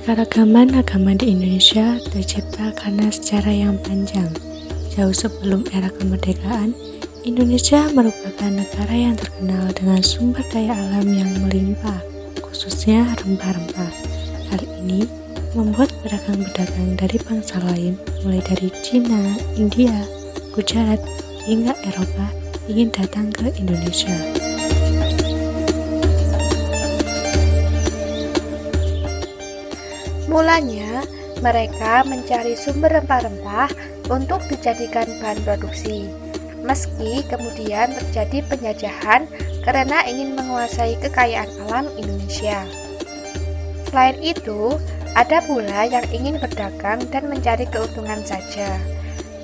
Keanekaragaman agama di Indonesia tercipta karena sejarah yang panjang. Jauh sebelum era kemerdekaan, Indonesia merupakan negara yang terkenal dengan sumber daya alam yang melimpah, khususnya rempah-rempah. Hal ini membuat pedagang-pedagang dari bangsa lain, mulai dari Cina, India, Gujarat, hingga Eropa, ingin datang ke Indonesia. Mulanya, mereka mencari sumber rempah-rempah untuk dijadikan bahan produksi. Meski kemudian terjadi penjajahan karena ingin menguasai kekayaan alam Indonesia. Selain itu, ada pula yang ingin berdagang dan mencari keuntungan saja.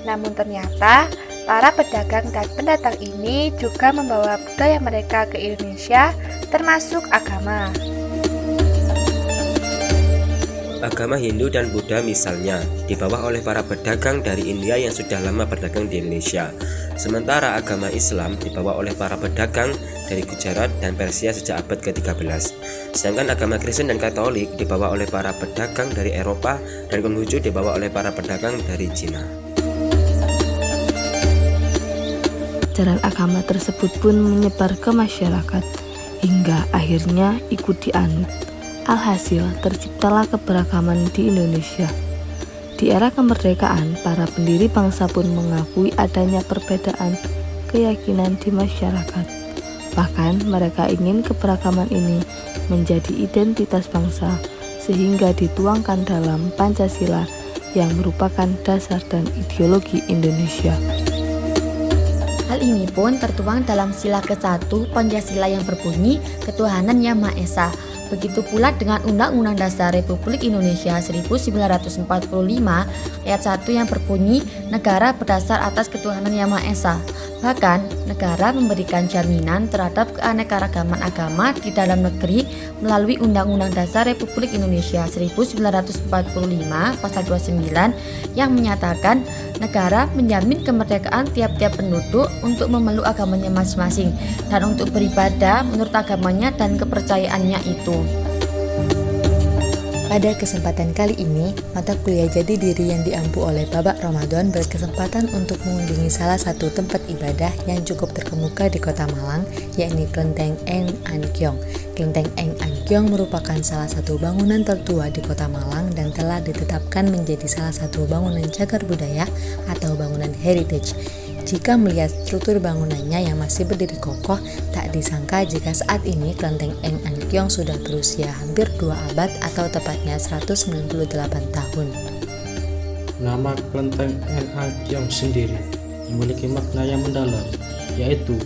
Namun ternyata, para pedagang dan pendatang ini juga membawa budaya mereka ke Indonesia, termasuk agama. Agama Hindu dan Buddha misalnya dibawa oleh para pedagang dari India yang sudah lama berdagang di Indonesia. Sementara agama Islam dibawa oleh para pedagang dari Gujarat dan Persia sejak abad ke-13. Sedangkan agama Kristen dan Katolik dibawa oleh para pedagang dari Eropa dan Konghucu dibawa oleh para pedagang dari Cina. Ajaran agama tersebut pun menyebar ke masyarakat hingga akhirnya ikut dianut. Alhasil, terciptalah keberagaman di Indonesia. Di era kemerdekaan, para pendiri bangsa pun mengakui adanya perbedaan keyakinan di masyarakat. Bahkan, mereka ingin keberagaman ini menjadi identitas bangsa, sehingga dituangkan dalam Pancasila yang merupakan dasar dan ideologi Indonesia. Hal ini pun tertuang dalam sila ke-1 Pancasila yang berbunyi Ketuhanan Yang Maha Esa. Begitu pula dengan Undang-Undang Dasar Republik Indonesia 1945 ayat 1 yang berbunyi negara berdasar atas ketuhanan Yang Maha Esa. Bahkan, negara memberikan jaminan terhadap keanekaragaman agama di dalam negeri melalui Undang-Undang Dasar Republik Indonesia 1945 pasal 29 yang menyatakan negara menjamin kemerdekaan tiap-tiap penduduk untuk memeluk agamanya masing-masing dan untuk beribadah menurut agamanya dan kepercayaannya itu. Pada kesempatan kali ini, mata kuliah jati diri yang diampu oleh Babak Ramadan berkesempatan untuk mengunjungi salah satu tempat ibadah yang cukup terkemuka di Kota Malang, yakni Kelenteng Eng An Kiong. Kelenteng Eng An Kiong merupakan salah satu bangunan tertua di Kota Malang dan telah ditetapkan menjadi salah satu bangunan cagar budaya atau bangunan heritage. Jika melihat struktur bangunannya yang masih berdiri kokoh, tak disangka jika saat ini Kelenteng Eng An Kiong sudah berusia hampir 2 abad atau tepatnya 198 tahun. Nama Kelenteng Eng An Kiong sendiri memiliki makna yang mendalam, yaitu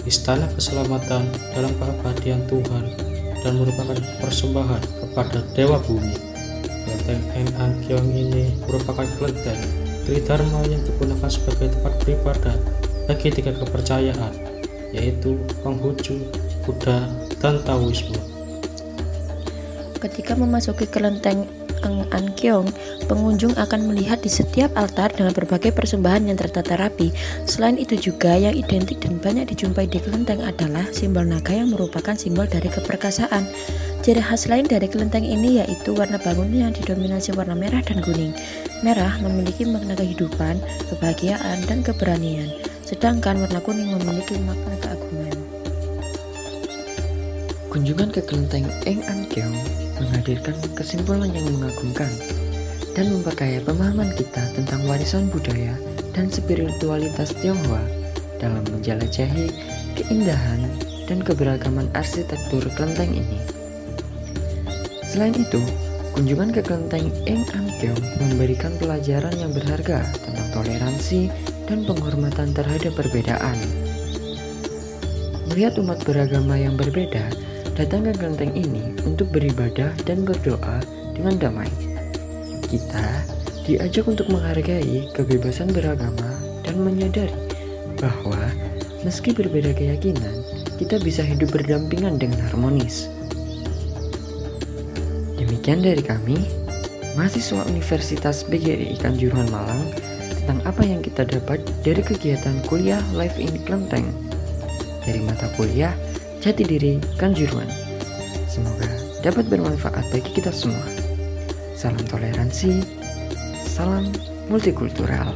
istana keselamatan dalam keabadian Tuhan dan merupakan persembahan kepada Dewa Bumi. Kelenteng Eng An Kiong ini merupakan kelenteng Tridharma yang digunakan sebagai tempat beribadah bagi 3 kepercayaan, yaitu Konghucu, Buddha, dan Taoisme. Ketika memasuki kelenteng Eng An Kiong, pengunjung akan melihat di setiap altar dengan berbagai persembahan yang tertata rapi. Selain itu juga yang identik dan banyak dijumpai di kelenteng adalah simbol naga yang merupakan simbol dari keperkasaan. Ciri khas lain dari kelenteng ini yaitu warna bangunan yang didominasi warna merah dan kuning. Merah memiliki makna kehidupan, kebahagiaan, dan keberanian, sedangkan warna kuning memiliki makna keagungan. Kunjungan ke kelenteng Eng An Kiong menghadirkan kesimpulan yang mengagumkan dan memperkaya pemahaman kita tentang warisan budaya dan spiritualitas Tionghoa dalam menjelajahi keindahan dan keberagaman arsitektur kelenteng ini. Selain itu, kunjungan ke kelenteng Eng An Kiong memberikan pelajaran yang berharga tentang toleransi dan penghormatan terhadap perbedaan. Melihat umat beragama yang berbeda datang ke kelenteng ini untuk beribadah dan berdoa dengan damai. Kita diajak untuk menghargai kebebasan beragama dan menyadari bahwa meski berbeda keyakinan, kita bisa hidup berdampingan dengan harmonis. Demikian dari kami, mahasiswa Universitas BGRI Kanjuruhan Malang, tentang apa yang kita dapat dari kegiatan kuliah Live in Kelenteng dari mata kuliah Jati Diri Kanjuruhan. Semoga dapat bermanfaat bagi kita semua. salam toleransi, salam multikultural.